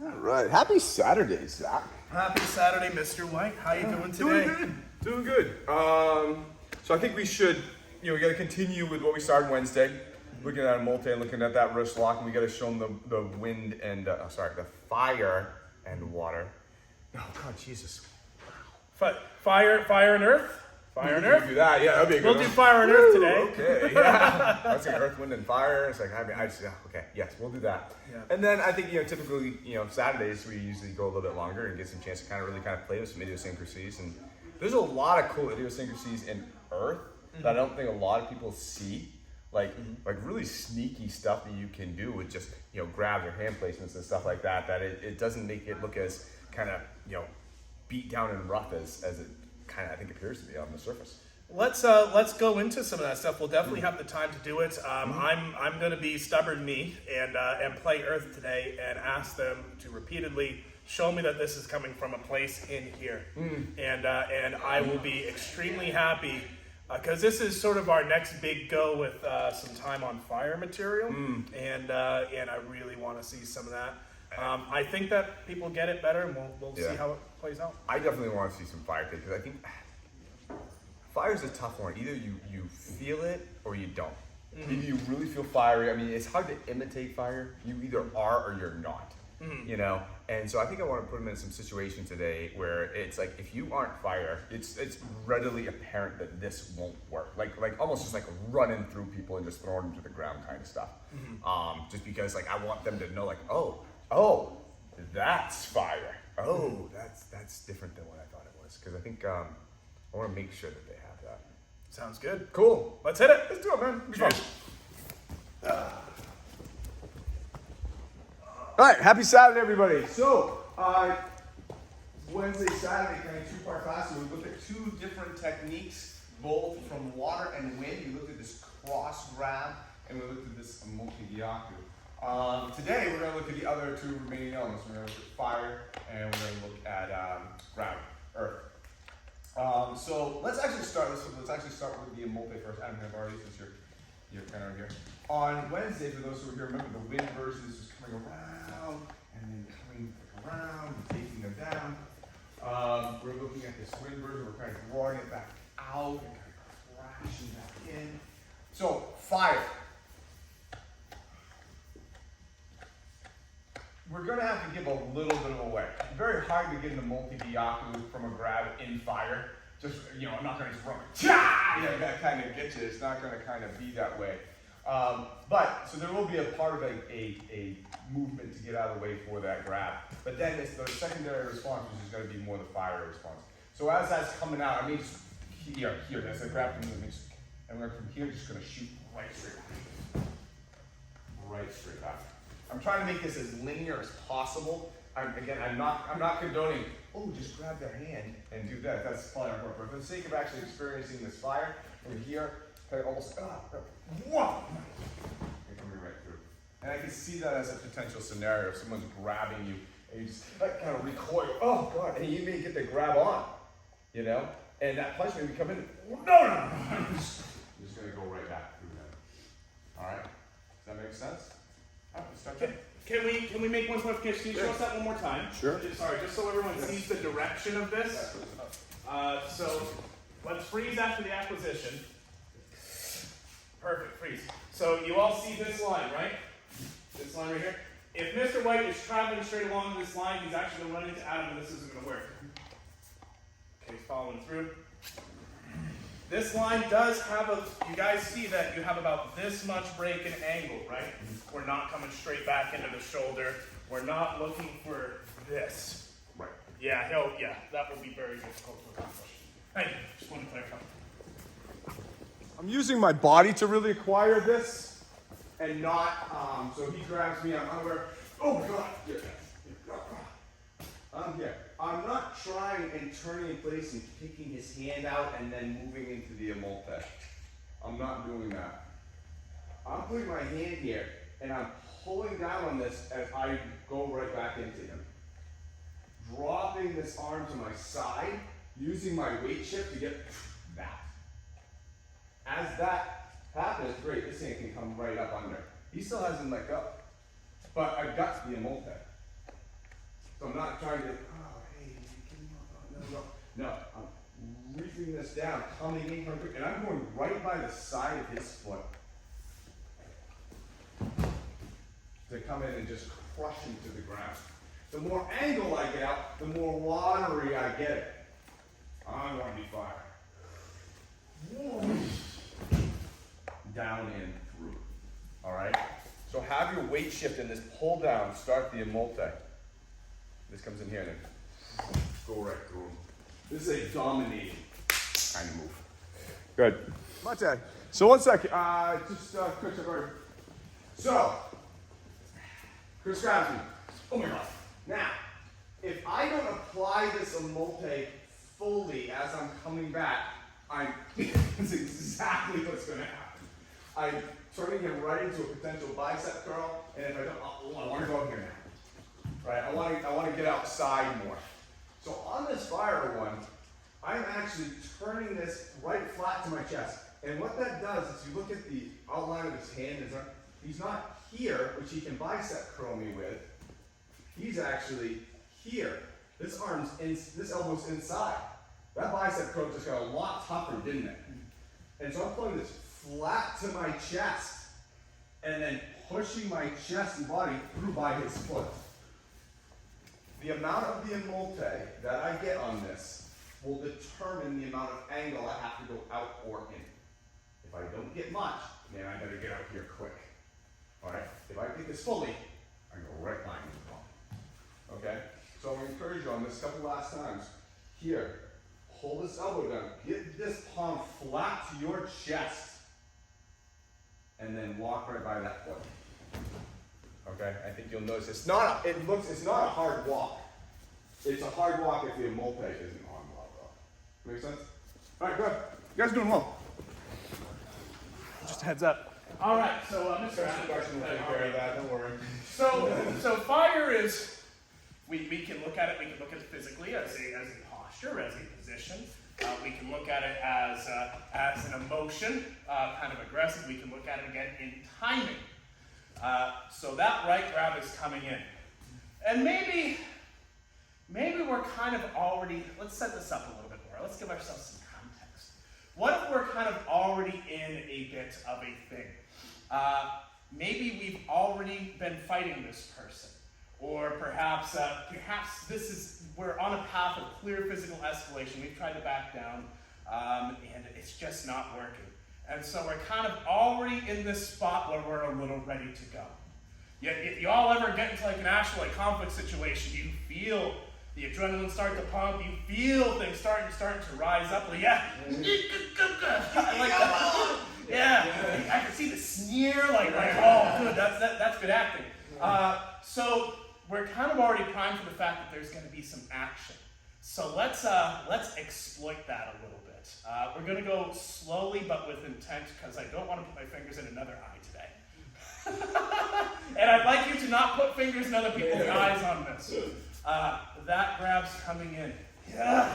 All right. Happy Saturday, Zach. Happy Saturday, Mr. White. How you doing today? Doing good. So I think we should, we got to continue with what we started Wednesday, looking at Omote and looking at that wrist lock, and we got to show them the wind and, the fire and water. Oh, God, Jesus. Fire and earth? Fire and earth? Do that, yeah, that'd be a good We'll one. do fire and earth today. Okay, yeah. That's like earth, wind, and fire. It's like, okay, yes, we'll do that. Yeah. And then I think, typically, Saturdays we usually go a little bit longer and get some chance to really play with some idiosyncrasies. And there's a lot of cool idiosyncrasies in earth that I don't think a lot of people see. Like really sneaky stuff that you can do with just, grabs or hand placements and stuff like that, it doesn't make it look as beat down and rough as it I think appears to be on the surface. Let's go into some of that stuff. We'll definitely have the time to do it. I'm going to be stubborn me and play Earth today and ask them to repeatedly show me that this is coming from a place in here, and I will be extremely happy because this is sort of our next big go with some time on fire material, and I really want to see some of that. I think that people get it better, and we'll see how it plays out. I definitely want to see some fire because I think fire's a tough one. Either you feel it or you don't. Either you really feel fiery. I mean, it's hard to imitate fire. You either are or you're not. And so I think I want to put them in some situation today where it's like if you aren't fire, it's readily apparent that this won't work. Like almost just like running through people and just throwing them to the ground kind of stuff. Just because I want them to know oh, that's fire. Oh, that's different than what I thought it was. Because I think I want to make sure that they have that. Sounds good. Cool. Let's hit it. Let's do it, man. Cheers. All right, happy Saturday, everybody. So, Wednesday, Saturday, two-part class. So we looked at two different techniques, both from water and wind. We looked at this cross grab, and we looked at this Omote Gyaku. Today we're going to look at the other two remaining elements. We're going to look at fire and we're going to look at ground, earth. So let's actually start. Let's actually start with the Omote first. Adam, I've already since you're kind of here. On Wednesday, for those who are here, remember the wind versus is coming around and then coming around and taking them down. We're looking at this wind version. We're kind of drawing it back out and kind of crashing back in. So fire. We're going to have to give a little bit of away. It's very hard to get an Omote Gyaku from a grab in fire. Just, I'm not going to just run, that kind of gets you. It's not going to kind of be that way. So there will be a part of a movement to get out of the way for that grab. But then it's the secondary response, which is going to be more the fire response. So as that's coming out, I mean, just here, as I grab from the and we're from here just going to shoot right straight back. Right straight back. I'm trying to make this as linear as possible. I'm not condoning, just grab their hand and do that. That's probably not important. But for the sake of actually experiencing this fire, from here, almost, whoa! It's coming right through. And I can see that as a potential scenario. If someone's grabbing you, and you just kind of recoil, oh God, and you may get the grab on, And that punch may come in, no. I'm just gonna go right back through that. All right, does that make sense? Can we make one clarification? Can you show us that one more time? Sure. Sorry, just so everyone sees the direction of this. So let's freeze after the acquisition. Perfect, freeze. So you all see this line, right? This line right here. If Mr. White is traveling straight along this line, he's actually going to run into Adam, and this isn't going to work. Okay, he's following through. This line does have you guys see that you have about this much break in angle, right? We're not coming straight back into the shoulder. We're not looking for this. Right. Yeah, that will be very difficult to accomplish. Hey, just wanted to clarify. I'm using my body to really acquire this and not, so he grabs me, I'm unaware, oh God, I'm here. I'm not trying and turning in place and picking his hand out and then moving into the Omote. I'm not doing that. I'm putting my hand here and I'm pulling down on this as I go right back into him. Dropping this arm to my side, using my weight shift to get that. As that happens, great, this thing can come right up under. He still hasn't let go. But I've got the Omote. So I'm not trying to, oh, hey, no, I'm reefing this down, coming in, and I'm going right by the side of his foot to come in and just crush him to the ground. The more angle I get out, the more watery I get it. I want to be fire. Down and through. All right? So have your weight shift in this pull down, start the Omote. This comes in here and then go right through him. This is a dominating kind of move. Good. Mate. So 1 second. Chris, so, Chris grabs me. Oh my God. Now, if I don't apply this Omote fully as I'm coming back, that's exactly what's going to happen. I'm turning him right into a potential bicep curl, and if I don't, I want to go up here now. Right? I want to get outside more. So on this fire one, I'm actually turning this right flat to my chest. And what that does is you look at the outline of his hand, he's not here, which he can bicep curl me with. He's actually here. This elbow's inside. That bicep curl just got a lot tougher, didn't it? And so I'm pulling this flat to my chest and then pushing my chest and body through by his foot. The amount of the Omote that I get on this will determine the amount of angle I have to go out or in. If I don't get much, man, I better get out here quick. All right? If I get this fully, I go right line with the palm. Okay? So I'm going to encourage you on this a couple last times. Here, hold this elbow down. Get this palm flat to your chest. And then walk right by that foot. Okay? I think you'll notice it's not a hard walk. It's a hard walk if the Omote isn't on well, though. Make sense? All right, good. You guys are doing well. Just a heads up. All right, so Mr. Question will take care of that. Don't worry. So fire is, we can look at it. We can look at it physically as a posture, as a position. We can look at it as an emotion, kind of aggressive. We can look at it again in timing. So that right grab is coming in, and maybe we're kind of already. Let's set this up a little bit more. Let's give ourselves some context. What if we're kind of already in a bit of a thing? Maybe we've already been fighting this person, or perhaps we're on a path of clear physical escalation. We've tried to back down, and it's just not working. And so we're kind of already in this spot where we're a little ready to go. You all ever get into like an actual conflict situation? You feel the adrenaline start to pump. You feel things starting to rise up. Well, yeah. Like that. Yeah. I can see the sneer. Like oh, good. That's good acting. So we're kind of already primed for the fact that there's going to be some action. So let's exploit that a little bit. We're going to go slowly but with intent because I don't want to put my fingers in another eye today. And I'd like you to not put fingers in other people's eyes on this. That grab's coming in. Yeah.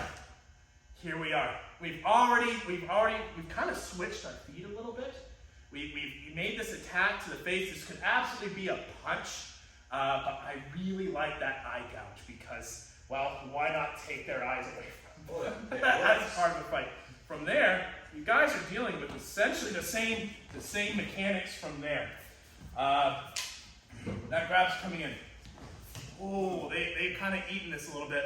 Here we are. We've kind of switched our feet a little bit. We made this attack to the face. This could absolutely be a punch. But I really like that eye gouge because, well, why not take their eyes away from them? That's part of the fight. From there, you guys are dealing with essentially the same mechanics from there. That grab's coming in. Oh, they've kind of eaten this a little bit.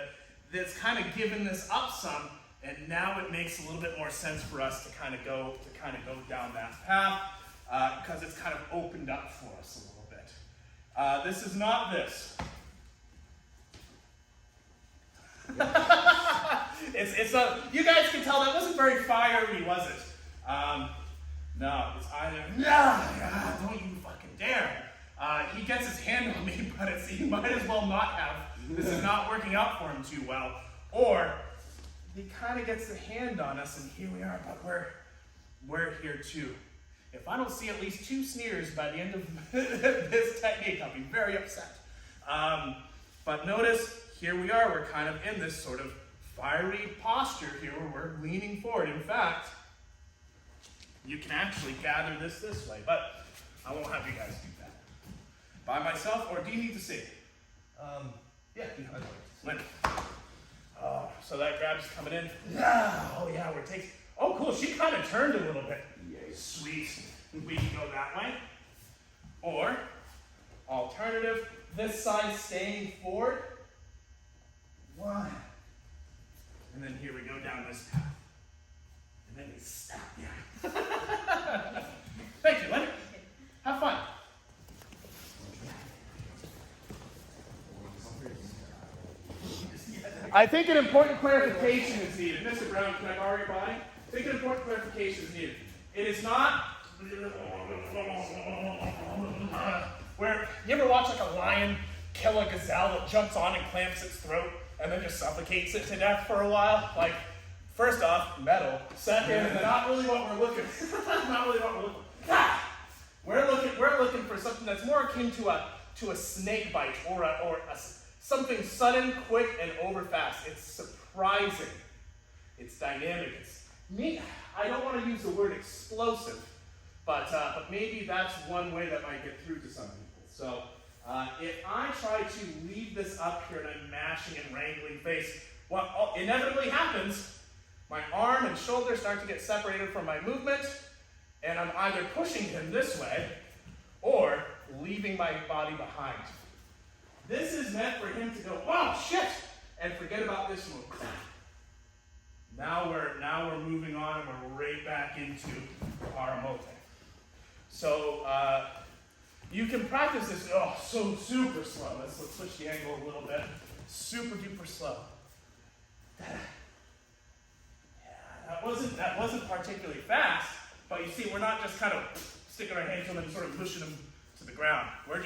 That's kind of given this up some, and now it makes a little bit more sense for us to kind of go down that path because it's kind of opened up for us a little bit. This is not this. It's a, you guys can tell that wasn't very fiery, was it? No, it's either, don't you fucking dare. He gets his hand on me, but he might as well not have. This is not working out for him too well. Or he kind of gets the hand on us, and here we are, but we're here too. If I don't see at least 2 sneers by the end of this technique, I'll be very upset. But notice, here we are, we're kind of in this sort of fiery posture here where we're leaning forward. In fact, you can actually gather this way, but I won't have you guys do that. By myself, or do you need to see? Yeah, that's right. So that grab's coming in. Oh yeah, where it takes. Oh cool, she kind of turned a little bit. Yay. Sweet. We can go that way. Or, alternative, this side staying forward. One. And then here we go down this path. And then we stop. Yeah. Thank you, Leonard. Have fun. I think an important clarification is needed. Mr. Brown, can I borrow your body? I think an important clarification is needed. It is not where you ever watch like a lion kill a gazelle that jumps on and clamps its throat and then just suffocates it to death for a while? Like, first off, metal. Second, not really what we're looking for. Not really what we're looking for. We're looking for something that's more akin to a snake bite or something sudden, quick, and over fast. It's surprising. It's dynamic. I don't want to use the word explosive, but maybe that's one way that might get through to some people. So if I try to leave this up here and I'm mashing and wrangling face, what inevitably happens, my arm and shoulder start to get separated from my movement, and I'm either pushing him this way or leaving my body behind. This is meant for him to go, oh shit, and forget about this move. Now we're moving on and we're right back into our Omote. So you can practice this so super slow. Let's switch the angle a little bit. Super duper slow. That wasn't particularly fast, but you see, we're not just kind of sticking our hand to him and sort of pushing him to the ground. We're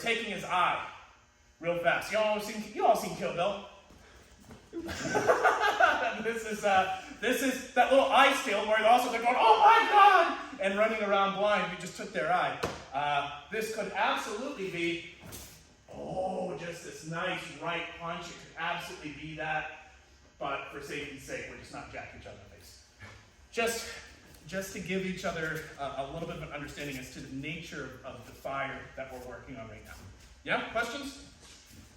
taking his eye real fast. You all seen Kill Bill? This is that little eye steal where they're going, oh my God, and running around blind. We just took their eye. This could absolutely be, just this nice right punch. It could absolutely be that, but for safety's sake, we're just not jacking each other in the face. Just to give each other a little bit of an understanding as to the nature of the fire that we're working on right now. Yeah, questions?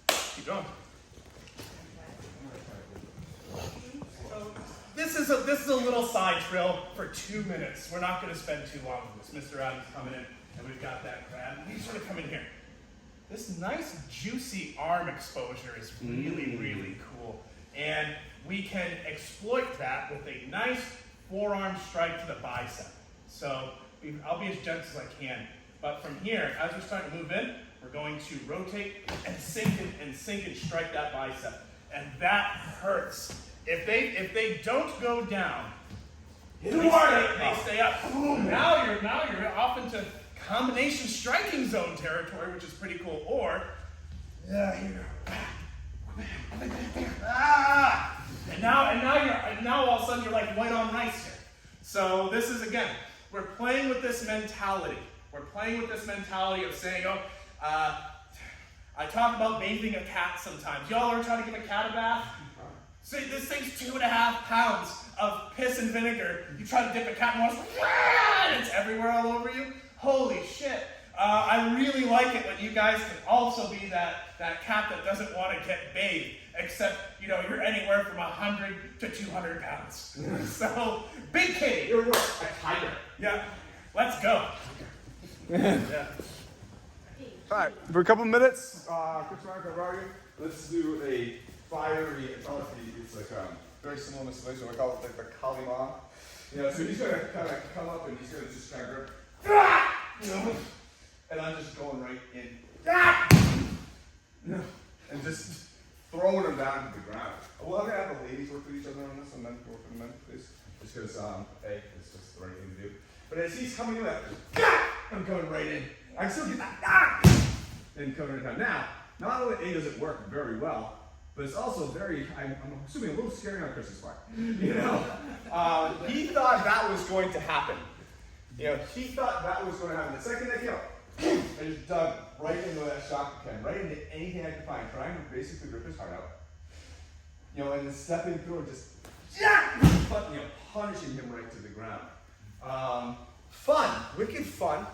Keep going. So this is a little side drill for 2 minutes. We're not going to spend too long on this. Mr. Adams coming in, and we've got that grab. We sort of come in here. This nice juicy arm exposure is really, really cool. And we can exploit that with a nice forearm strike to the bicep. So I'll be as gentle as I can. But from here, as we're starting to move in, we're going to rotate and sink and strike that bicep. And that hurts. If they don't go down, they stay up. Now you're off into combination striking zone territory, which is pretty cool. Or here. And now all of a sudden you're like white on rice here. So this is, again, we're playing with this mentality. We're playing with this mentality of saying, I talk about bathing a cat sometimes. Y'all are trying to give a cat a bath? So this thing's 2.5 pounds of piss and vinegar. You try to dip a cat in water, and it's everywhere all over you. Holy shit. I really like it when you guys can also be that cat that doesn't want to get bathed, except, you're anywhere from 100 to 200 pounds. So, big kitty. You're a tiger. Yeah. Let's go. Yeah. All right, for a couple minutes, Chris and I can argue. Let's do a fiery, it's like very similar installation. We call it like the Kalima. So he's gonna kind of come up and he's gonna just kind of grab, and I'm just going right in, and just throwing him down to the ground. Well, I'm gonna have the ladies work with each other on this, and then work with the men, please, just because it's just the right thing to do. But as he's coming in, I'm going right in. I still get that and coming right down. Now, not only does it work very well, but it's also very, I'm assuming, a little scary on Chris's part. He thought that was going to happen. He thought that was going to happen. The second that I just dug right into that shock pen, right into anything I could find, trying to basically rip his heart out. And then stepping through and just, punishing him right to the ground. Fun, wicked fun.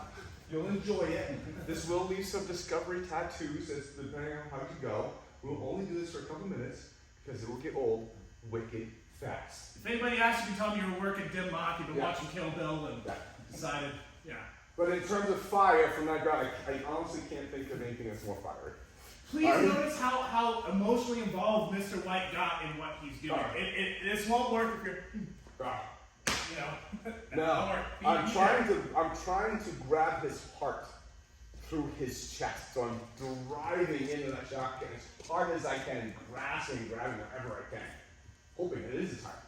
You'll enjoy it. This will leave some discovery tattoos, as depending on how you go. We'll only do this for a couple minutes because it will get old wicked fast. If anybody asked you to tell me you were working Dim Mak, you've been watching Kill Bill and decided, But in terms of fire from that ground, I honestly can't think of anything that's more fiery. Please notice how emotionally involved Mr. White got in what he's doing. This won't work if you're, No, I'm trying to grab his heart through his chest. So I'm driving into that shotgun as hard as I can, grasping, grabbing wherever I can, hoping it is his heart.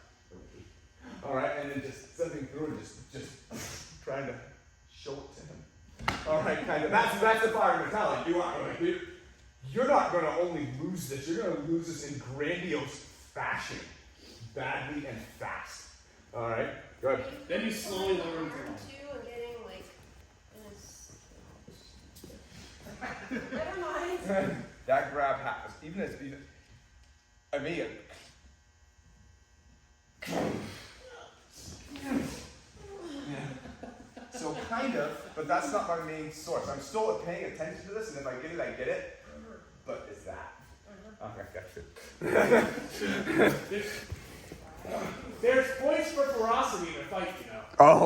All right, and then just sending through and just trying to show it to him. All right, kind of. That's the fire mentality. You're not going to only lose this. You're going to lose this in grandiose fashion, badly and fast. All right, good. Then you slowly lower him down. And getting like, never mind. That grab happens. I mean, so kind of, but that's not my main source. I'm still paying attention to this, and if I get it, I get it. But it's that. Okay, gotcha. There's points for ferocity in a fight,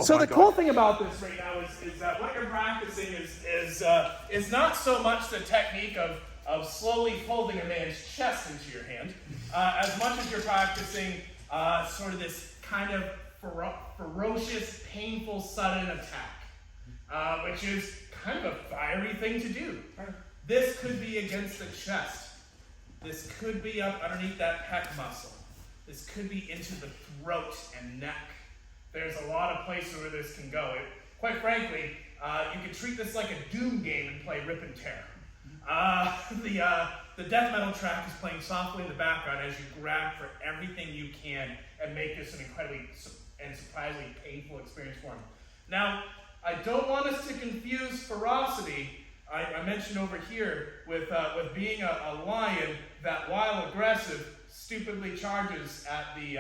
So the cool thing about this right now is that what you're practicing is not so much the technique of slowly folding a man's chest into your hand, as much as you're practicing sort of this kind of ferocious, painful, sudden attack, which is kind of a fiery thing to do. This could be against the chest. This could be up underneath that pec muscle. This could be into the throat and neck. There's a lot of places where this can go. Quite frankly, you could treat this like a Doom game and play Rip and Tear. The death metal track is playing softly in the background as you grab for everything you can and make this an incredibly and surprisingly painful experience for him. Now, I don't want us to confuse ferocity, I mentioned over here, with being a lion that, while aggressive, stupidly charges at the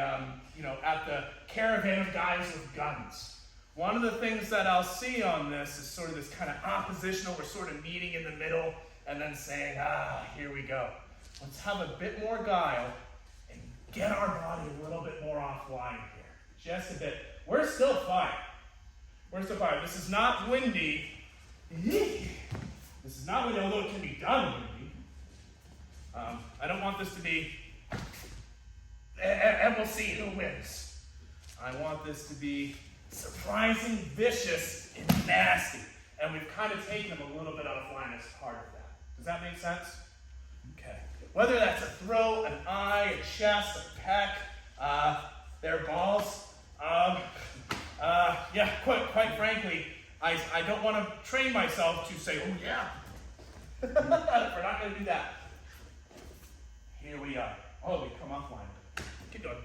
caravan of guys with guns. One of the things that I'll see on this is sort of this kind of oppositional, we're sort of meeting in the middle and then saying, here we go. Let's have a bit more guile and get our body a little bit more offline here. Just a bit. We're still fine. This is not windy. This is not windy, although it can be done windy. I don't want this to be, and we'll see who wins. I want this to be surprising, vicious, and nasty. And we've kind of taken them a little bit offline as part of that. Does that make sense? Okay. Whether that's a throat, an eye, a chest, a pec, their balls. Quite frankly, I don't want to train myself to say, oh yeah. We're not going to do that. Here we are. Oh, we come offline. Keep going.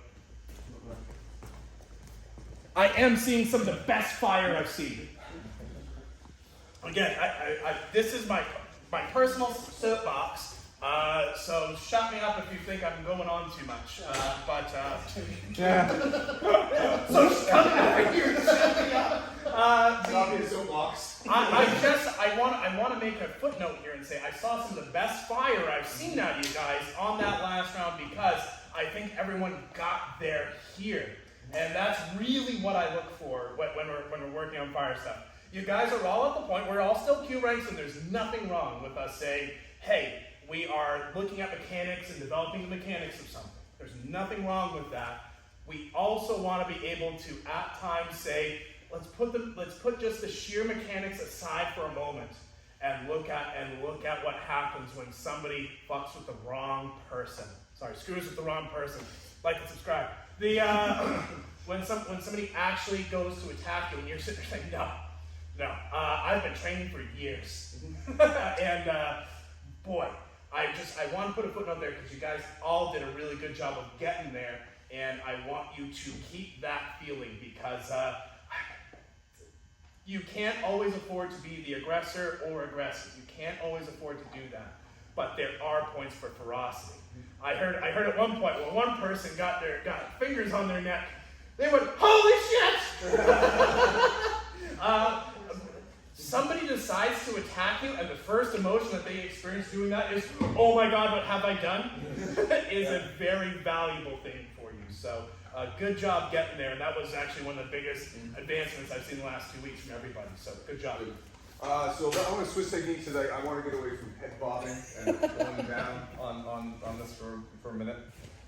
I am seeing some of the best fire I've seen. Again, this is my personal soapbox. So shut me up if you think I'm going on too much. Yeah. So shut up here. Shut me up. I want to make a footnote here and say I saw some of the best fire I've seen out of you guys on that last round because I think everyone got there here. And that's really what I look for when we're working on fire stuff. You guys are all at the point, we're all still Q ranks, and there's nothing wrong with us saying, hey, we are looking at mechanics and developing the mechanics of something. There's nothing wrong with that. We also want to be able to, at times, say, let's put just the sheer mechanics aside for a moment and look at what happens when somebody fucks with the wrong person. Sorry, screws with the wrong person. Like and subscribe. When somebody actually goes to attack you and you're sitting there saying, no, I've been training for years. And boy, I want to put a footnote there because you guys all did a really good job of getting there, and I want you to keep that feeling because you can't always afford to be the aggressor or aggressive. You can't always afford to do that. But there are points for ferocity. I heard at one point when one person got fingers on their neck, they went, holy shit! somebody decides to attack you, and the first emotion that they experience doing that is, oh my God, what have I done? Is a very valuable thing for you. So good job getting there, and that was actually one of the biggest advancements I've seen in the last 2 weeks from everybody. So good job. So I want to switch techniques because I want to get away from head bobbing and going down on this for a minute.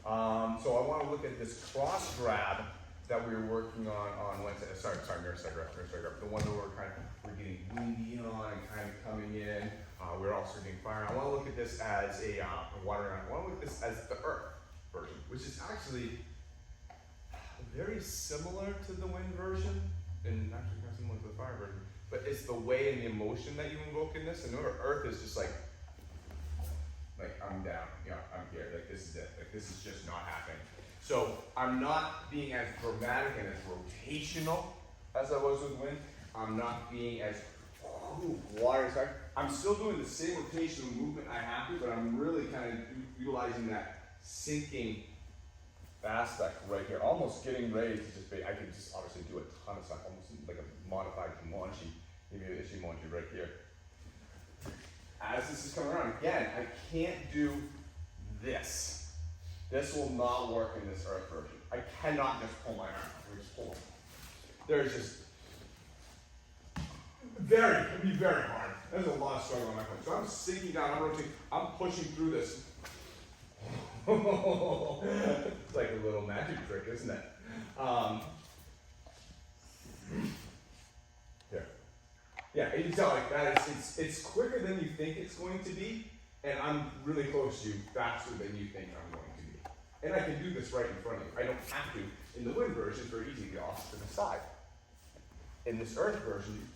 So I want to look at this cross grab that we were working on Wednesday. Sorry, mirror side grab. The one that we're getting windy on and kind of coming in. We're also getting fire. I want to look at this as a water round. I want to look at this as the earth version, which is actually very similar to the wind version, and actually kind of similar to the fire version. But it's the way and the emotion that you invoke in this. And earth is just like I'm down, I'm here, this is it, this is just not happening. So I'm not being as dramatic and as rotational as I was with wind. I'm not being as water side. I'm still doing the same rotational movement I have to, but I'm really kind of utilizing that sinking aspect right here. Almost getting ready to just be, I could just obviously do a ton of stuff, almost like a modified Comanche, maybe an Ishimonji right here. As this is coming around, again, I can't do this. This will not work in this earth version. I cannot just pull my arm out. We just pull it. There's just it'd be very hard. There's a lot of struggle on my part. So I'm sinking down, I'm rotating, I'm pushing through this. It's like a little magic trick, isn't it? Here. Yeah, you can tell like that. It's quicker than you think it's going to be, and I'm really close to you, faster than you think I'm going to be. And I can do this right in front of you. I don't have to. In the wind version, it's very easy to get off to the side. In this earth version,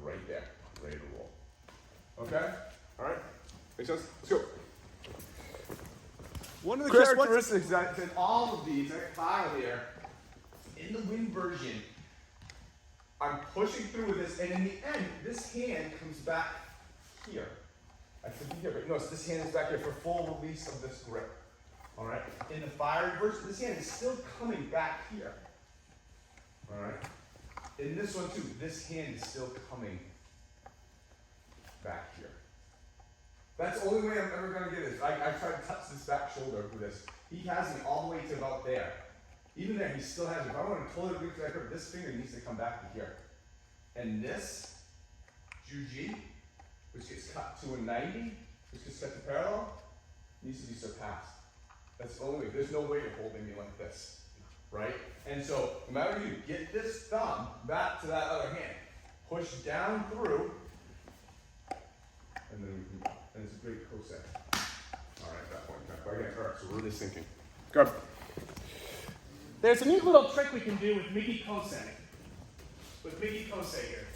right there, ready to roll. Okay? All right? Makes sense? Let's go. One of the characteristics that in all of these, I file here, in the wind version, I'm pushing through with this, and in the end, this hand comes back here. I could be here, but notice this hand is back here for full release of this grip. All right? In the fire version, this hand is still coming back here. All right? In this one too, this hand is still coming back here. That's the only way I'm ever going to get this. I tried to touch this back shoulder with this. He has me all the way to about there. Even there, he still has it. If I want to totally reach back up, this finger needs to come back to here. And this, Juji, which gets cut to a 90, which gets cut to parallel, needs to be surpassed. That's the only way. There's no way you're holding me like this, right? And so, no matter you, get this thumb back to that other hand. Push down through, and then we can, and it's a great cosec. All right, at that point, all right, so we're really sinking. Go. There's a neat little trick we can do with Miki Kosei. Here.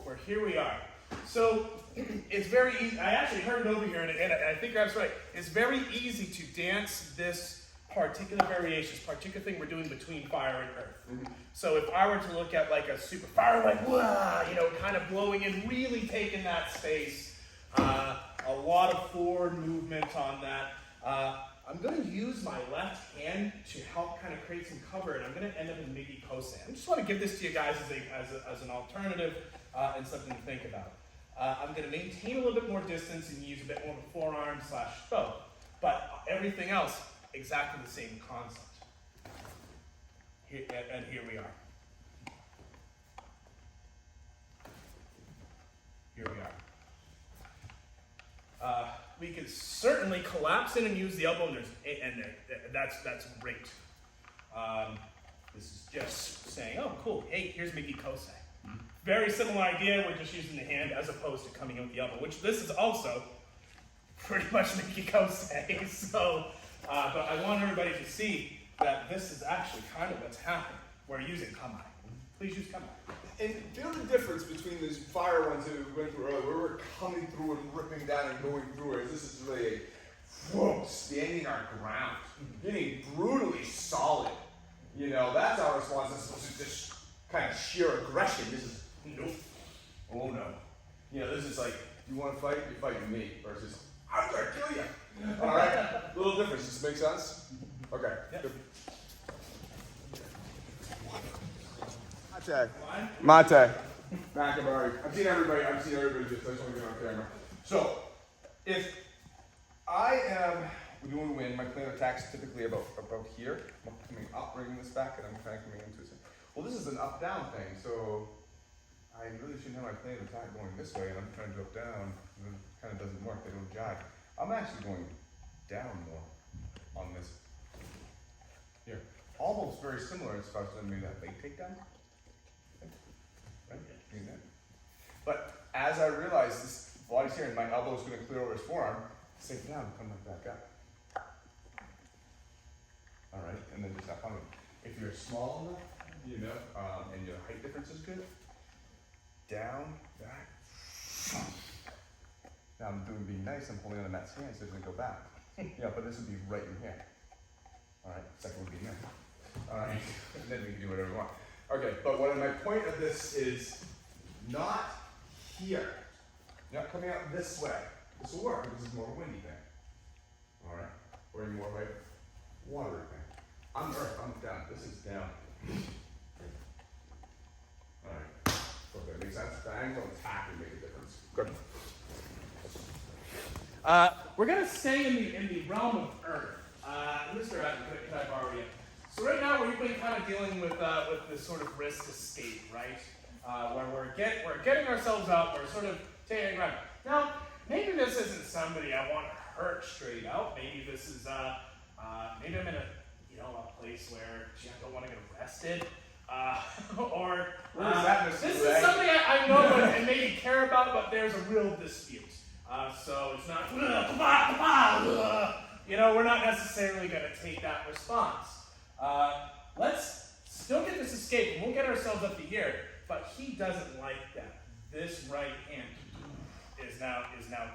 Or here we are. So it's very easy. I actually heard it over here, and I think that's right. It's very easy to dance this particular variation, this particular thing we're doing between fire and earth. Mm-hmm. So if I were to look at like a super fire, like wah, kind of blowing in, really taking that space, a lot of forward movement on that. I'm going to use my left hand to help kind of create some cover, and I'm going to end up in Miki Kosei. I just want to give this to you guys as an alternative and something to think about. I'm going to maintain a little bit more distance and use a bit more of a forearm / bow, but everything else, exactly the same concept. And here we are. Here we are. We could certainly collapse in and use the elbow, and that's great. This is just saying, oh, cool. Hey, here's Miki Kosei. Very similar idea. We're just using the hand as opposed to coming in with the elbow, which this is also pretty much Miki Kosei. So, but I want everybody to see that this is actually kind of what's happening. We're using kamai. Please use kamai. And feel the difference between these fire ones that we went through earlier, where we're coming through and ripping down and going through, whereas this is really standing our ground, getting brutally solid. That's our response as opposed to just kind of sheer aggression. This is, nope, oh no. This is like, you want to fight, you fight with me, versus, I'm going to kill you. All right, little difference. Does this make sense? Okay. Yep. Good. Mate. Macabari. I've seen everybody just, I just want to get on camera. So, if I am doing wind, my plane of attack is typically about here. I'm coming up, bringing this back, and I'm kind of coming into it. Well, this is an up-down thing, so I really shouldn't have my plane of attack going this way, and I'm trying to drop down, and it kind of doesn't work, they don't jive. I'm actually going down more on this. Here. Almost very similar as far as maybe that leg takedown. Right? But as I realize this body's here and my elbow is going to clear over his forearm, sink down and come back up. All right, and then just have fun. If you're small enough, and your height difference is good, down, back. Now I'm being nice. I'm holding on to Matt's hand so it doesn't go back. But this would be right in here. All right, second would be in there. All right, and then we can do whatever we want. Okay, but my point of this is not here. Not coming out this way. This will work because it's more of a windy thing. All right, or more of a watery thing. I'm earth, I'm down. This is down. All right, hope that makes sense. The angle and attack will make a difference. Good. We're gonna stay in the realm of earth. Mr. Can I borrow you? So right now we've been kind of dealing with this sort of risk escape, right? Where we're getting ourselves out, we're sort of taking ground. Now, maybe this isn't somebody I want to hurt straight out. Maybe this is maybe I'm in a place where I don't want to get arrested. Or this is something I know and maybe care about, but there's a real dispute. So it's not, we're not necessarily going to take that response. Let's still get this escape, and we'll get ourselves up to here, but he doesn't like that. This right hand is now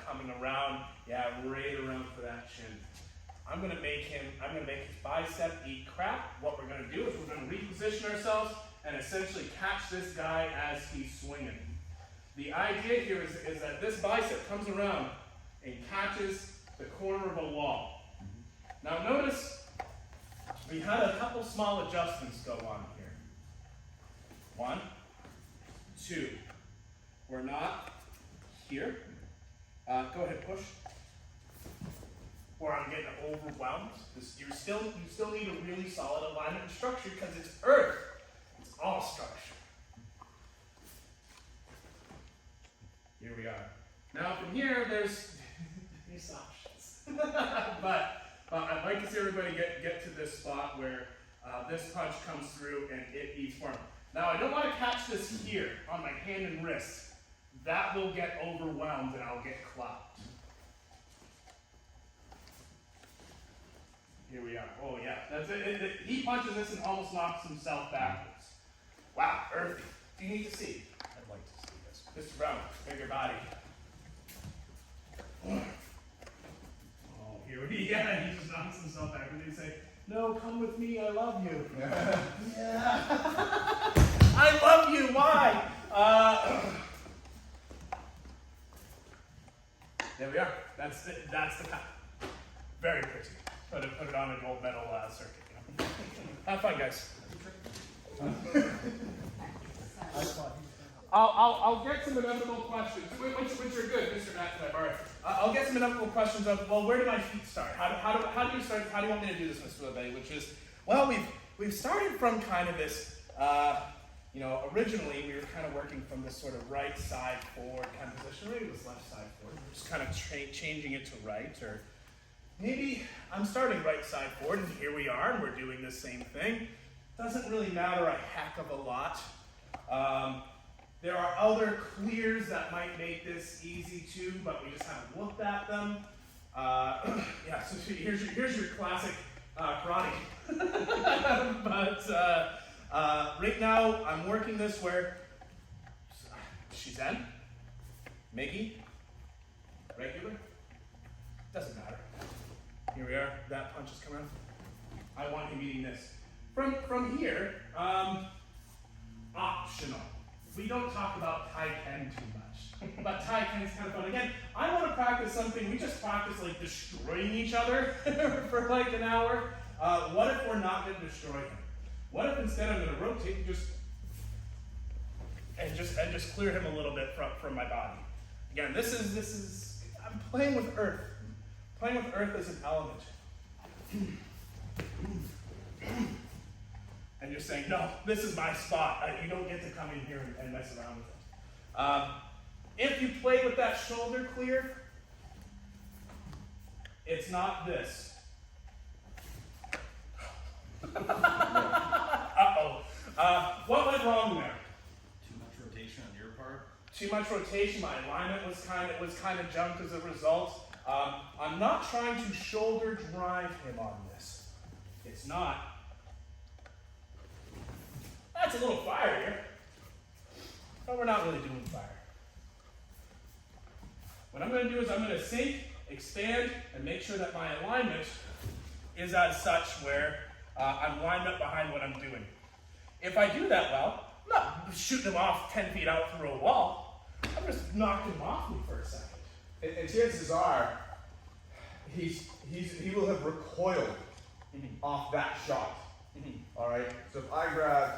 coming around, right around for that chin. I'm gonna make his bicep eat crap. What we're gonna do is we're gonna reposition ourselves and essentially catch this guy as he's swinging. The idea here is that this bicep comes around and catches the corner of a wall. Now notice we had a couple small adjustments go on here. 1, 2. We're not here. Go ahead, push. Or I'm getting overwhelmed. You still need a really solid alignment and structure because it's earth. It's all structure. Here we are. Now from here, there's these options. but I'd like to see everybody get to this spot where this punch comes through and it eats form. Now I don't want to catch this here on my hand and wrist. That will get overwhelmed and I'll get clocked. Here we are. Oh yeah, that's it. He punches this and almost knocks himself backwards. Wow, earthy. Do you need to see? I'd like to see this. Mr. Brown, bring your body. Oh, here we go. Yeah, he just knocks himself backwards. He say, "No, come with me. I love you." Yeah. I love you. Why? There we are. That's the cut. Very pretty. Put it on a gold medal circuit. Have fun, guys. I'll get some inevitable questions, which are good, Mr. McIntyre. I'll get some inevitable questions of, well, where do my feet start? How do you start? How do you want me to do this, Mr. LeBay? Which is, well, we've started from kind of this, originally we were kind of working from this sort of right side forward kind of position. Maybe it was left side forward. We're just kind of changing it to right, or maybe I'm starting right side forward, and here we are, and we're doing the same thing. Doesn't really matter a heck of a lot. There are other clears that might make this easy too, but we just haven't looked at them. So here's your classic karate. But right now, I'm working this where Shizen, Migi, regular, doesn't matter. Here we are, that punch is coming out. I want him eating this. From here, optional. We don't talk about Tai-Ken too much, but Tai-Ken is kind of fun. Again, I want to practice something, we just practice like destroying each other for like an hour. What if we're not going to destroy him? What if instead I'm going to rotate and just and just clear him a little bit from my body. Again, this is I'm playing with earth. Playing with earth as an element. And you're saying, no, this is my spot. You don't get to come in here and mess around with it. If you play with that shoulder clear, it's not this. Uh-oh. What went wrong there? Too much rotation on your part? Too much rotation. My alignment was kind of jumped as a result. I'm not trying to shoulder drive him on this. It's not. That's a little fire here. But we're not really doing fire. What I'm going to do is I'm going to sink, expand, and make sure that my alignment is as such where I'm lined up behind what I'm doing. If I do that well, I'm not shooting him off 10 feet out through a wall. I'm just knocking him off me for a second. And chances are, he will have recoiled off that shot. All right. So if I grab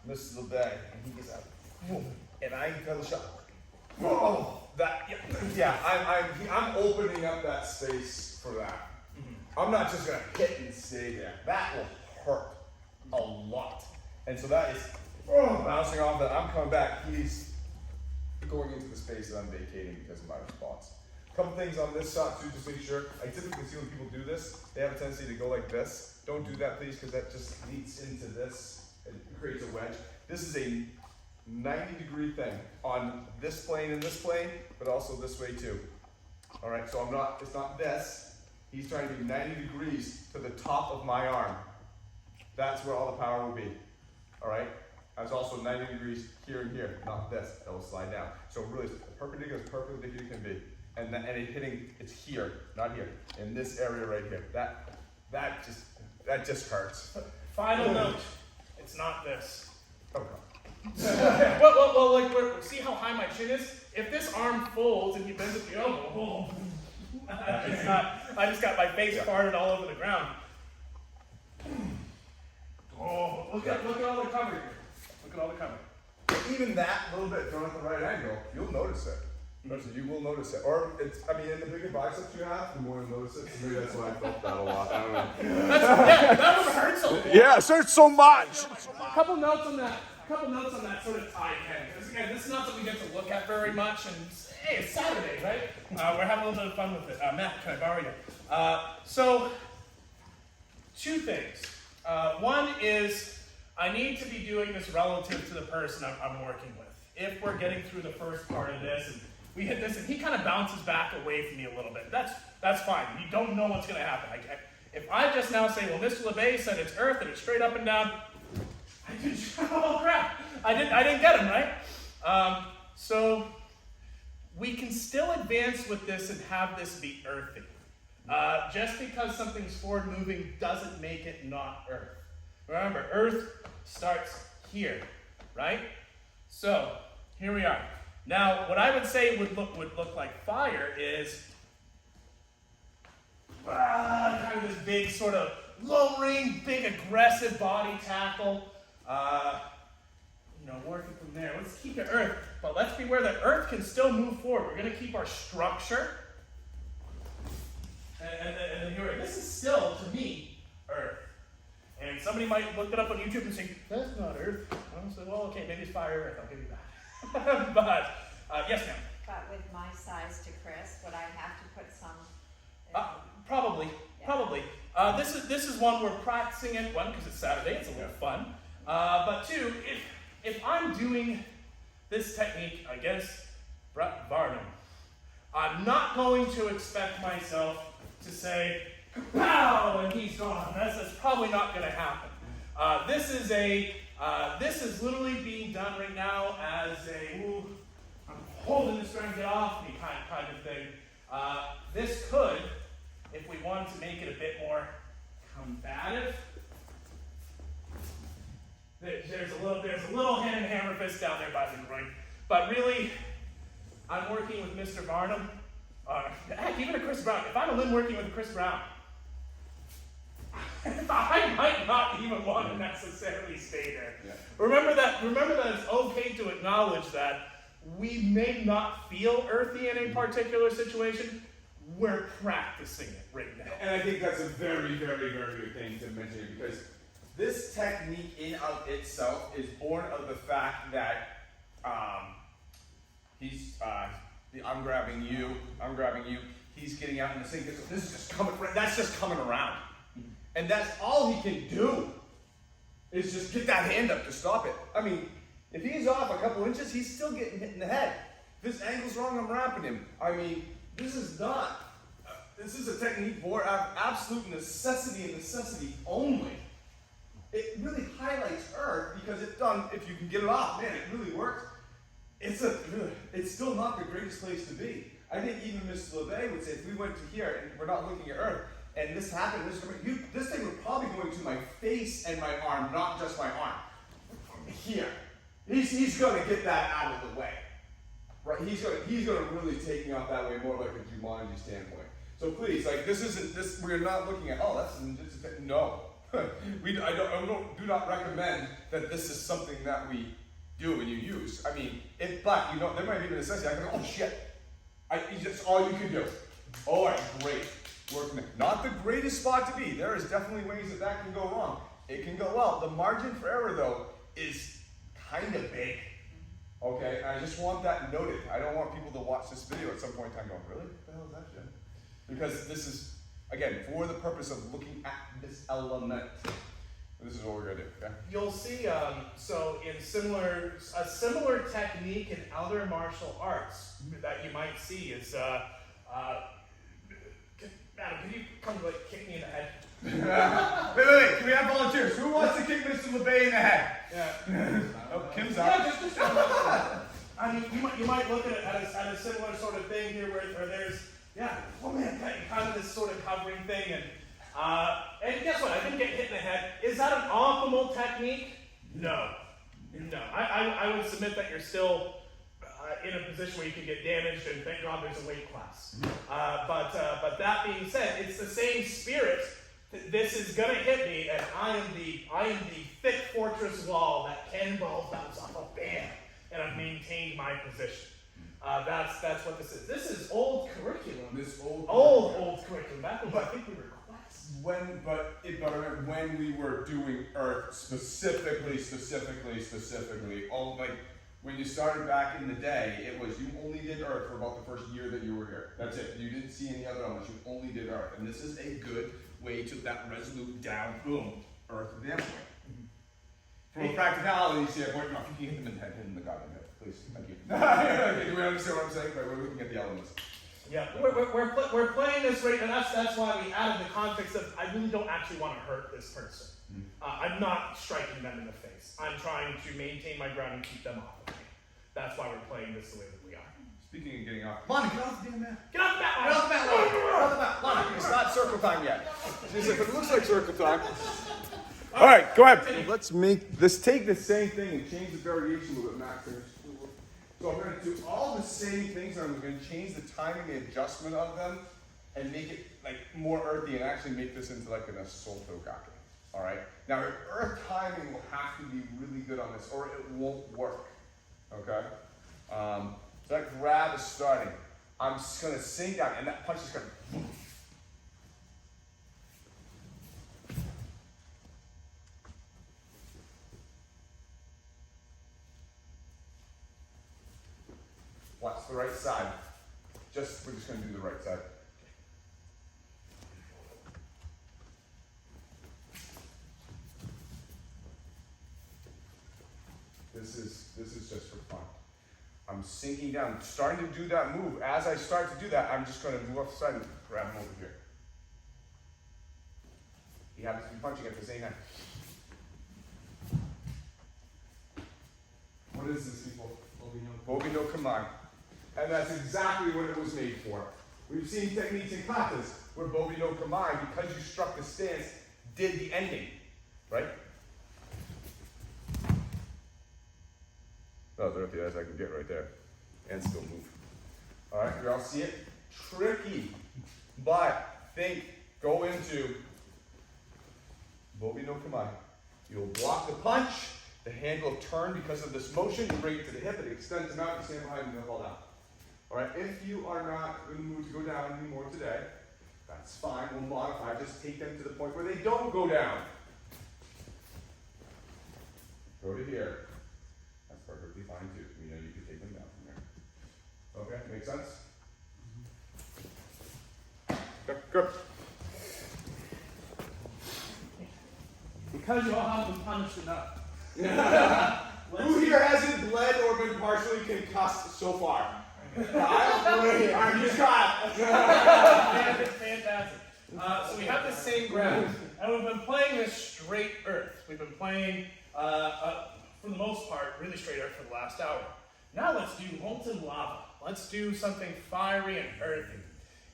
Mr. LeBay and he gets out, boom, and I feel the shot. Oh, that yeah. I'm opening up that space for that. I'm not just gonna hit and stay there. That will hurt a lot. And so that is bouncing off that. I'm coming back. He's going into the space that I'm vacating because of my response. A couple things on this shot too, just make sure. I typically see when people do this, they have a tendency to go like this. Don't do that, please, because that just leads into this and creates a wedge. This is a 90-degree thing on this plane and this plane, but also this way too. All right, so it's not this. He's trying to be 90 degrees to the top of my arm. That's where all the power will be. All right? I was also 90 degrees here and here, not this. That will slide down. So really, perpendicular is perpendicular can be. And it hitting, it's here, not here. In this area right here. That just hurts. Final note, it's not this. Okay. Well, like, see how high my chin is? If this arm folds and he bends at the elbow, I just got my face farted all over the ground. Oh, look at all the cover here. Look at all the cover. Even that little bit thrown at the right angle, you'll notice it. You will notice it. Or in the bigger biceps you have, the more you'll notice it. So maybe that's why I felt that a lot. I don't know. That one hurts a lot. Yeah, it hurts so much. A couple notes on that sort of tie pen. Because again, this is not something we get to look at very much. And hey, it's Saturday, right? We're having a little bit of fun with it. Matt, can I borrow you? So, two things. One is I need to be doing this relative to the person I'm working with. If we're getting through the first part of this and we hit this and he kind of bounces back away from me a little bit, that's fine. You don't know what's going to happen. If I just now say, well, Mr. LeBay said it's earth and it's straight up and down, oh crap, I didn't get him, right? So we can still advance with this and have this be earthy. Just because something's forward moving doesn't make it not earth. Remember, earth starts here, right? So here we are. Now, what I would say would look like fire is kind of this big sort of lowering, big aggressive body tackle. Working from there. Let's keep it earth, but let's be aware that earth can still move forward. We're going to keep our structure. And here, this is still, to me, earth. And somebody might look it up on YouTube and say, that's not earth. I'm say, well, okay, maybe it's fire earth. I'll give you that. But, yes, ma'am. But with my size to Chris, would I have to put some? Probably. Yeah. Probably. This is one we're practicing it. One, because it's Saturday, it's a little fun. But two, if I'm doing this technique against Brett Varnum, I'm not going to expect myself to say, pow, and he's gone. That's probably not going to happen. This is literally being done right now as I'm holding this trying to get off me kind of thing. This could, if we wanted to make it a bit more combative, there's a little hand and hammer fist down there by the groin. But really, I'm working with Mr. Varnum. Heck, even a Chris Brown. If I'm a Lynn working with a Chris Brown, I might not even want to necessarily stay there. Yeah. Remember that it's okay to acknowledge that we may not feel earthy in a particular situation. We're practicing it right now. And I think that's a very, very, very good thing to mention because this technique in of itself is born of the fact that I'm grabbing you, he's getting out in the sink. This is just coming, that's just coming around. And that's all he can do is just get that hand up to stop it. I mean, if he's off a couple inches, he's still getting hit in the head. If this angle's wrong, I'm wrapping him. I mean, this is not, this is a technique for absolute necessity and necessity only. It really highlights earth because it's done, if you can get it off, man, it really works. It's still not the greatest place to be. I think even Mr. LeVay would say if we went to here and we're not looking at earth, and this happened, this thing would probably go into my face and my arm, not just my arm. From here. He's gonna get that out of the way. Right? He's gonna really take me off that way more like a Jumanji standpoint. So please, like we're not looking at, no. do not recommend that this is something that we do and you use. I mean, but there might be a necessity. I can go, oh shit. That's all you can do. All right, great. Working. Not the greatest spot to be. There is definitely ways that can go wrong. It can go well. The margin for error, though, is kind of big. Okay, and I just want that noted. I don't want people to watch this video at some point in time going, really? What the hell is that shit? Because this is, again, for the purpose of looking at this element. This is what we're gonna do. Okay? You'll see, so in a similar technique in other martial arts that you might see is, Adam, can you come kick me in the head? Wait, can we have volunteers? Who wants to kick Mr. LeVay in the head? Yeah. Oh, Kim's up. Yeah, just I mean, you might look at it at a similar sort of thing here where there's, kind of this sort of covering thing. And guess what? I didn't get hit in the head. Is that an optimal technique? No. I would submit that you're still in a position where you can get damaged, and thank God there's a weight class. But that being said, it's the same spirit. This is gonna hit me, and I am the thick fortress wall that cannonballs bounce off of. Bam, and I've maintained my position. That's what this is. This is old curriculum. Old curriculum. Back when I think we were class. When we were doing earth specifically, when you started back in the day, it was you only did earth for about the first year that you were here. That's it. You didn't see any other elements. You only did earth. And this is a good way to that resolute down, boom, earth of the endpoint. From a practicality standpoint, no, if you can hit them in the head, hit them in the goddamn head. Please, thank you. Okay, do we understand what I'm saying? Right, we're looking at the elements. Yeah, we're playing this right, and that's why we added the context of I really don't actually want to hurt this person. I'm not striking them in the face. I'm trying to maintain my ground and keep them off of me. That's why we're playing this the way that we are. Speaking of getting off, Lonnie, get off the damn mat. Get off the mat! Get off the mat, Lonnie. Get off the mat, Lonnie. It's not circle time yet. She's like, it looks like circle time. All right, go ahead. Let's take the same thing and change the variation a little bit, Max. So I'm going to do all the same things, and I'm going to change the timing, the adjustment of them, and make it like more earthy, and actually make this into like an Asolto Gyaku. All right. Now, your earth timing will have to be really good on this, or it won't work. Okay. So that grab is starting. I'm just going to sink down, and that punch is going to. Watch the right side. We're just going to do the right side. This is just for fun. I'm sinking down, starting to do that move. As I start to do that, I'm just going to move off the side and grab him over here. He happens to be punching at the same time. What is this, people? Bobi no Kamai. And that's exactly what it was made for. We've seen techniques in classes where Bobi no Kamai, because you struck the stance, did the ending. Right? About as earthy as I can get right there. And still move. Alright, you all see it? Tricky. But think, go into Bobi no Kamai. You'll block the punch. The hand will turn because of this motion. You bring it to the hip. It extends them out. You stand behind and they'll fall down. All right. If you are not in the mood to go down anymore today, that's fine. We'll modify. Just take them to the point where they don't go down. Go to here. That's perfectly fine too. You know you can take them down from there. Okay. Make sense? Good. Because you all have been punished enough. Who here hasn't bled or been partially concussed so far? Kyle? Alright, you Kyle. Fantastic. So we have the same ground, and we've been playing this straight earth. We've been playing, for the most part, really straight earth for the last hour. Now let's do molten lava. Let's do something fiery and earthy.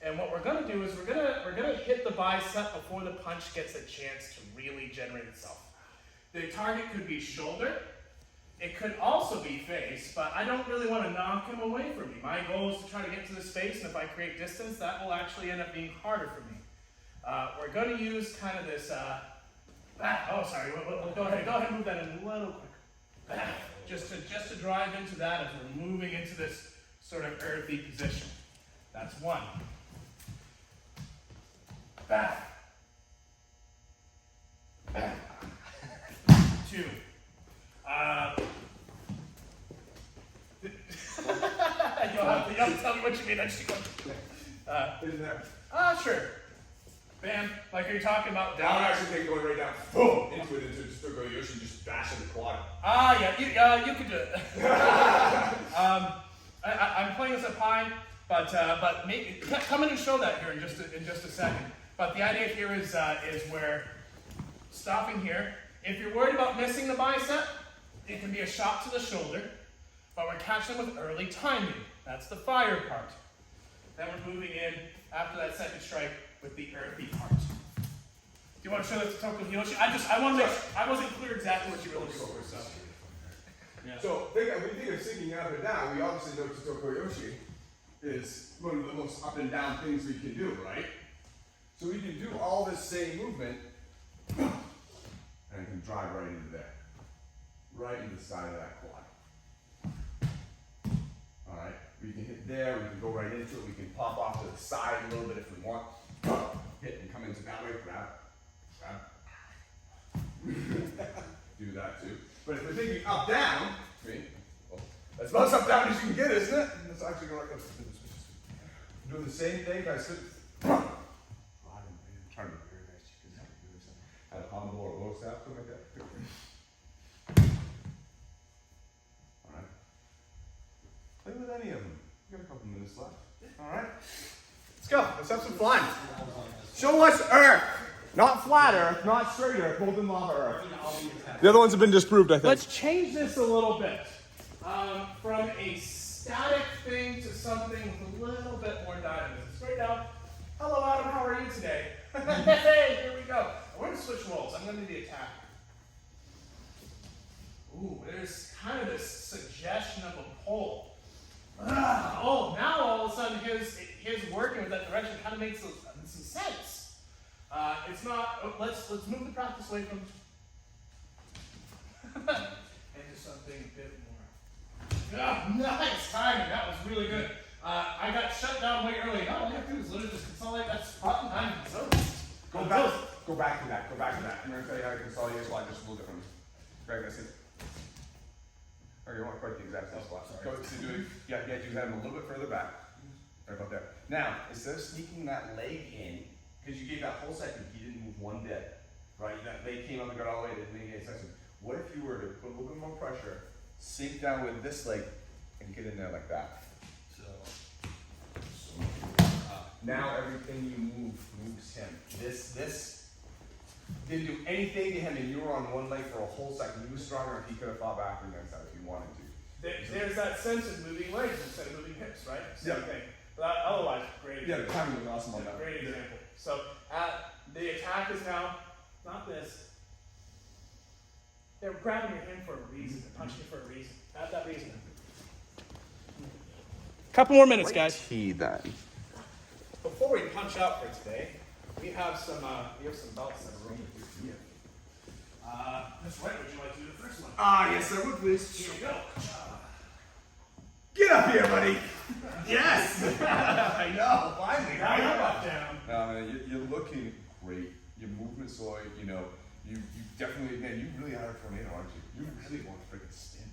And what we're gonna do is we're gonna hit the bicep before the punch gets a chance to really generate itself. The target could be shoulder. It could also be face, but I don't really want to knock him away from me. My goal is to try to get to this space, and if I create distance, that will actually end up being harder for me. We're going to use kind of this, go ahead and move that in a little quicker. Just to drive into that as we're moving into this sort of earthy position. That's one. Back. Back. Two. You'll have to tell me what you mean. Isn't there? Sure. Bam. Like, are you talking about I down? would actually think going right down, boom, into it, into just go Yoshi, just bash in the quad. Yeah, you could do it. I'm playing this at Pine, but maybe come in and show that here in just a second. But the idea here is where stopping here. If you're worried about missing the bicep, it can be a shot to the shoulder, but we're catching them with early timing. That's the fire part. Then we're moving in after that second strike with the earthy part. Do you want to show that to Toko Hiyoshi? I want to make sure, I wasn't clear exactly what you were looking for. So. Yeah. So when we think of sinking up and down, we obviously know Totoko Yoshi is one of the most up and down things we can do, right? So we can do all this same movement and it can drive right into there. Right into the side of that quad. Alright, we can hit there, we can go right into it, we can pop off to the side a little bit if we want. Hit and come into that way, grab. Do that too. But if we're thinking up down, that's about as up down as you can get, isn't it? Let's actually go like this. Do the same thing, guys. Trying to be very nice. You can do this. Have a combo or a low staff, something like that. Alright. Play with any of them. We got a couple minutes left. Alright. Let's go. Let's have some fun. Show us Earth. Not flat Earth, not straight Earth, molten lava Earth. The other ones have been disproved, I think. Let's change this a little bit. From a static thing to something with a little bit more dynamism. Straight down. Hello, Adam. How are you today? Hey, here we go. We're going to switch roles. I'm going to be the attacker. Ooh, there's kind of this suggestion of a pull. Now all of a sudden his working with that direction kind of makes some sense. It's not. Let's move the practice away from into something a bit more. Nice timing. That was really good. I got shut down way early. All I have to do is literally just consolidate that spot and timing. So Go back to that. I'm going to tell you how to consolidate your slide just a little differently. Greg, that's it. Or you want quite the exact same spot. Go to do it. Yeah, you have them a little bit further back. Right about there. Now, instead of sneaking that leg in, because you gave that whole second, he didn't move one bit. Right? That leg came up and got all the way, it didn't make any sense. What if you were to put a little bit more pressure, sink down with this leg, and get in there like that? Now everything you move moves him. This didn't do anything to him, and you were on one leg for a whole second. He was stronger if he could have fought back against that if he wanted to. there's that sense of moving legs instead of moving hips, right? Same thing. But otherwise, great. Yeah, the timing was awesome on that. Great example. So the attack is now not this. They're grabbing your hand for a reason. They're punching you for a reason. Have that reason. Couple more minutes, guys. then. Before we punch out for today, we have some belts that are room with you. That's right. Would you like to do the first one? Yes, I would, please. Here we go. Get up here, buddy. Yes! I know, finally. Now you're up down. No, man, you're looking great. Your movement's all, you definitely, man, you really are a tornado, aren't you? You really want to freaking spin.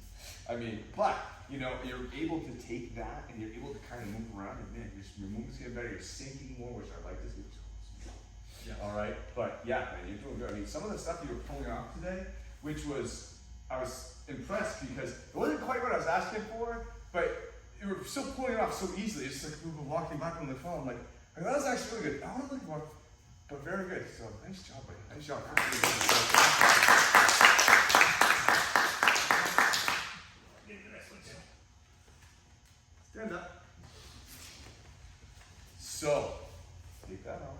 I mean, but, you're able to take that and you're able to kind of move around and man, your movement's getting better, you're sinking more, which I like to see. Yeah. All right, but yeah, man, you're doing good. I mean, some of the stuff you were pulling off today, which was, I was impressed because it wasn't quite what I was asking for, but you were still pulling it off so easily. It's like we were walking back on the phone, like, that was actually really good. I wasn't looking for it, but very good. So nice job, buddy. Nice job. Give me the next one too. Stand up. So, take that off.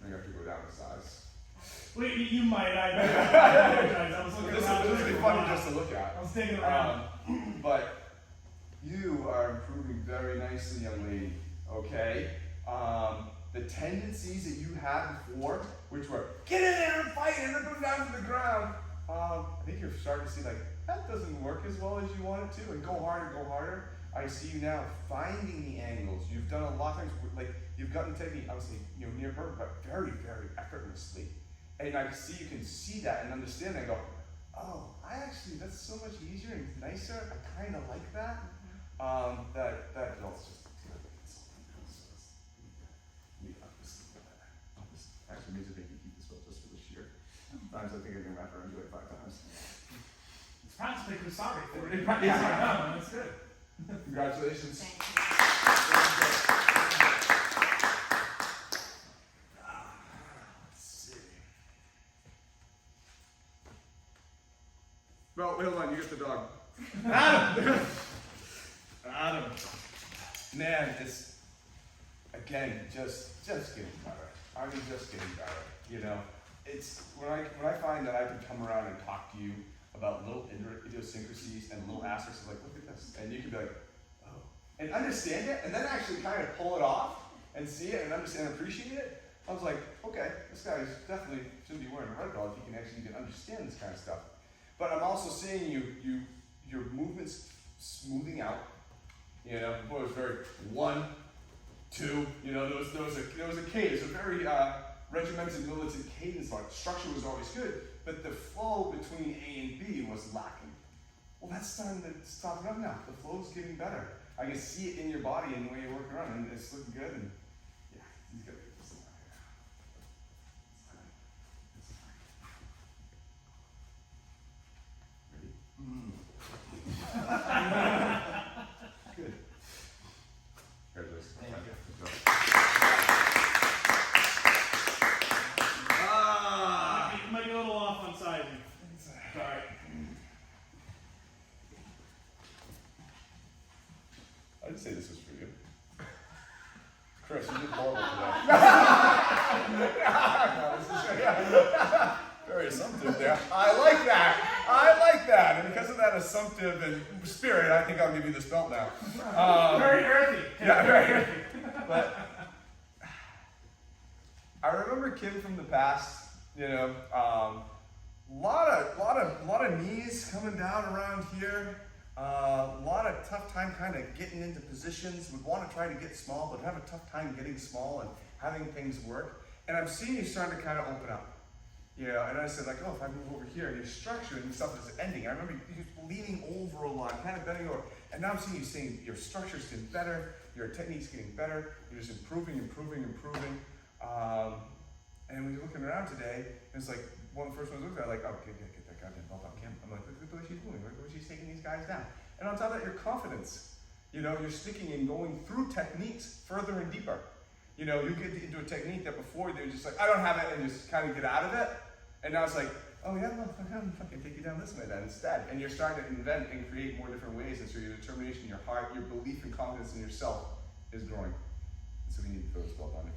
I have to go down a size. Wait, you might. I apologize. I was looking This around. is really funny just to look at. I was taking it around. But you are improving very nicely, young lady. Okay? The tendencies that you had before, which were get in there and fight and rip them down to the ground. I think you're starting to see like that doesn't work as well as you want it to, and go harder, go harder. I see you now finding the angles. You've done a lot of times, like you've gotten technique, obviously, near her, but very, very effortlessly. And I see you can see that and understand that and go, oh, that's so much easier and nicer. I kind of like that. That feels just actually means that they can keep this belt just for this year. Sometimes I think I can wrap around do it 5 times. It's practically good sorry for it. Yeah. That's good. Congratulations. Thank you. Let's see. Well, hold on, you get the dog. Adam! Adam. Man, it's, again, just getting better. I mean, just getting better, It's, when I find that I can come around and talk to you about little idiosyncrasies and little aspects of like, look at this. And you can be like, oh. And understand it, and then actually kind of pull it off and see it and understand and appreciate it. I was like, okay, this guy definitely shouldn't be wearing a red belt if he can actually even understand this kind of stuff. But I'm also seeing your movements smoothing out. Before it was very 1, 2. There was a cadence, a very regimented militant cadence. Like structure was always good, but the flow between A and B was lacking. Well, that's starting to stop up now. The flow's getting better. I can see it in your body and the way you're working around, and it's looking good. And yeah, he's got to get this out here. Good. Congratulations. Thank you. Good job. You might be a little off on sizing. Sorry. I didn't say this was for you. Chris, you did horrible today. Very assumptive there. I like that. And because of that assumptive and spirit, I think I'll give you this belt now. Very earthy. Yeah, very earthy. But I remember Kim from the past, lot of knees coming down around here. A lot of tough time kind of getting into positions. Would want to try to get small, but have a tough time getting small and having things work. And I'm seeing you starting to kind of open up. And I said like, oh, if I move over here and your structure and stuff is ending. I remember you leaning over a lot, kind of bending over. And now I'm seeing you saying your structure's getting better, your technique's getting better, you're just improving. And when you're looking around today, it's like one of the first ones I looked at, like, oh, get that goddamn belt out, Kim. I'm like, look at the way she's moving, look at the way she's taking these guys down. And on top of that, your confidence. You're sticking and going through techniques further and deeper. You get into a technique that before they were just like, I don't have it, and just kind of get out of it. And now it's like, oh yeah, well, I'm fucking take you down this way then instead. And you're starting to invent and create more different ways, and so your determination, your heart, your belief and confidence in yourself is growing. And so we need to throw this belt on you.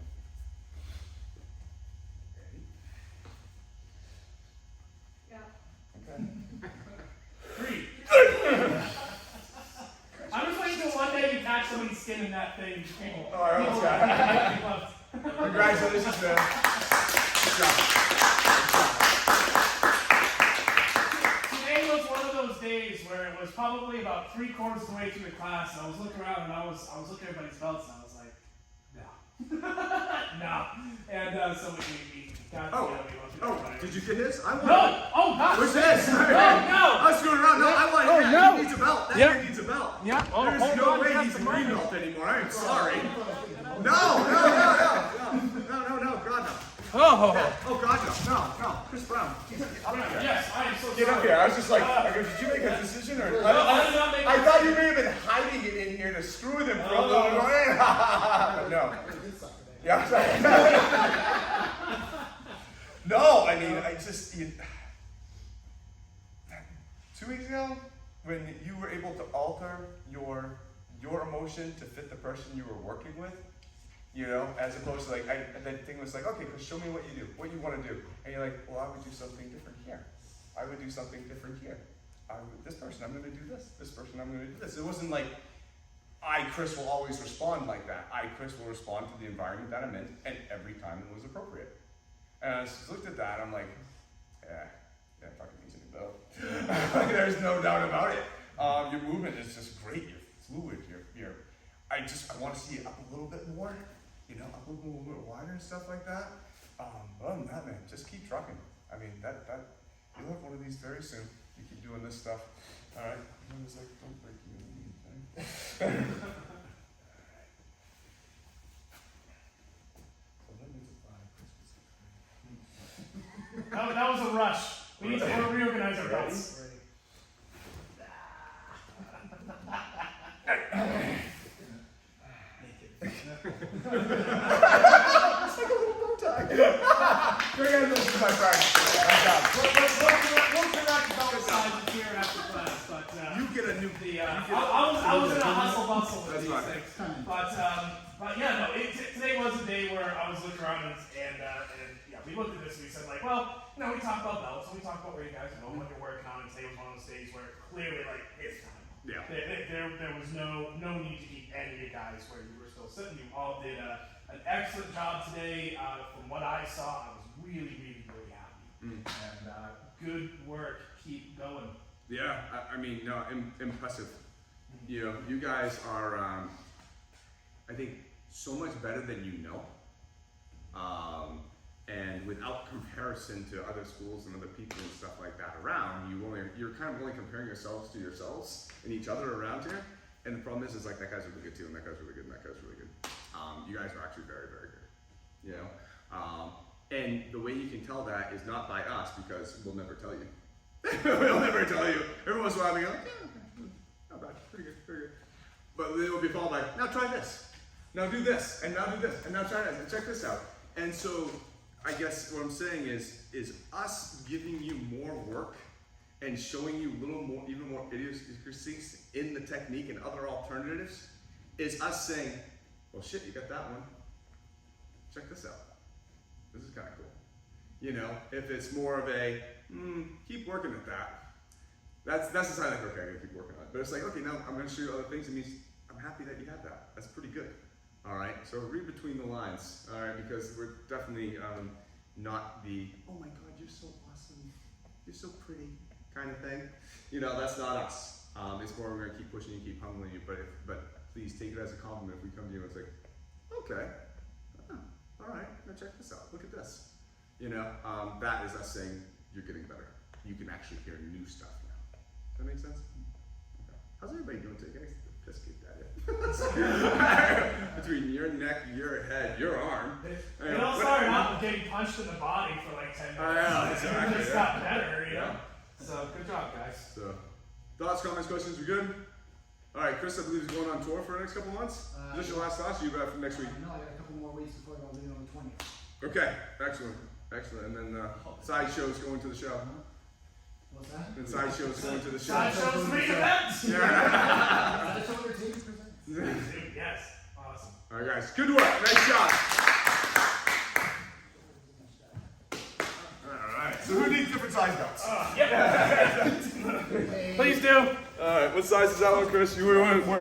Three. I'm just waiting until one day you catch somebody skin in that thing. All right, let's go. Congratulations, man. Good job. days where it was probably about 3/4 of the way through the class, and I was looking around and I was looking at everybody's belts, and I was like, no, no. And so we got Did you get his? I want no, oh gosh, What's this? no, I was screwing around. No, I want it. no. He needs a belt. That Yeah. guy needs a belt. Yeah. Oh, There's hold no on, way just he's a a green moment. belt anymore. I'm sorry. No, God no. Oh God no. Chris Brown. yes, I am so Get sorry. up here. I was just like, I go, did you make a decision or? No, I did not make I thought you may have been hiding it in here to screw with him for a little bit. No. Yeah. No, I mean, I just 2 weeks ago when you were able to alter your emotion to fit the person you were working with, you know, as opposed to like that thing was like, okay, Chris, show me what you do, what you want to do, and you're like, well, I would do something different here. I would do something different here. This person, I'm going to do this. This person, I'm going to do this. It wasn't like Chris, will always respond like that. Chris, will respond to the environment that I'm in, and every time it was appropriate. And I just looked at that, I'm like, yeah, fucking needs a new belt. There's no doubt about it. Your movement is just great. You're fluid. I want to see it up a little bit more, you know, up a little bit wider and stuff like that. Other than that, man, just keep trucking. I mean, you'll have one of these very soon. You keep doing this stuff. All right. I'm just like, don't break you. That was a rush. We need to reorganize our belts. Congratulations, my friend. Nice job. We'll correct belt sizes here after class, but You get a new. I was in a hustle bustle with That's these fine. things, but yeah, no. Today was a day where I was looking around and yeah, we looked at this and we said like, well, you know, we talked about belts and we talked about where you guys know what you're working on, and today was one of those days where clearly like it's time. Yeah. There was no need to keep any of you guys where you were still sitting. You all did an excellent job today. From what I saw, I was really happy. And good work. Keep going. Yeah, I mean, no, impressive. You know, you guys are, I think, so much better than you know. And without comparison to other schools and other people and stuff like that around, you're kind of only comparing yourselves to yourselves and each other around here. And the problem is like, that guy's really good too, and that guy's really good, and that guy's really good. You guys are actually very good, you know? And the way you can tell that is not by us, because we'll never tell you. We'll never tell you. Every once in a while we go, yeah, okay, not bad, pretty good. But it will be followed by, now try this, now do this, and now do this, and now try this, and check this out. And so, I guess what I'm saying is us giving you more work and showing you even more idiosyncrasies in the technique and other alternatives is us saying, well shit, you got that one. Check this out. This is kind of cool. You know, if it's more of a, keep working at that. That's the sign like, okay, I gotta keep working on it. But it's like, okay, now I'm gonna show you other things. It means I'm happy that you had that. That's pretty good. All right, so read between the lines, all right, because we're definitely not the, oh my God, you're so awesome, you're so pretty kind of thing. You know, that's not us. It's more we're gonna keep pushing you, keep humbling you, but please take it as a compliment if we come to you and it's like, okay, all right, now check this out, look at this. You know, that is us saying you're getting better. You can actually hear new stuff now. Does that make sense? Okay. How's everybody doing today? Guys, piss kicked at it. Between your neck, your head, your arm. It all started out with getting punched in the body for like 10 minutes. Yeah, exactly. It just got better, you know? So, good job, guys. So, thoughts, comments, questions, we good? All right, Chris, I believe is going on tour for the next couple months. Is this your last thoughts? Or you back for next week? No, I got a couple more weeks before I'll leave on the 20th. Okay, excellent. And then sideshow's going to the show. What's that? And sideshow's going to the show. Sideshow's big events! That's what we're taking presents. Dude, yes. Awesome. All right, guys, good work. Nice job. All right. So who needs different size belts? Please do. All right. What size is that one, Chris? You were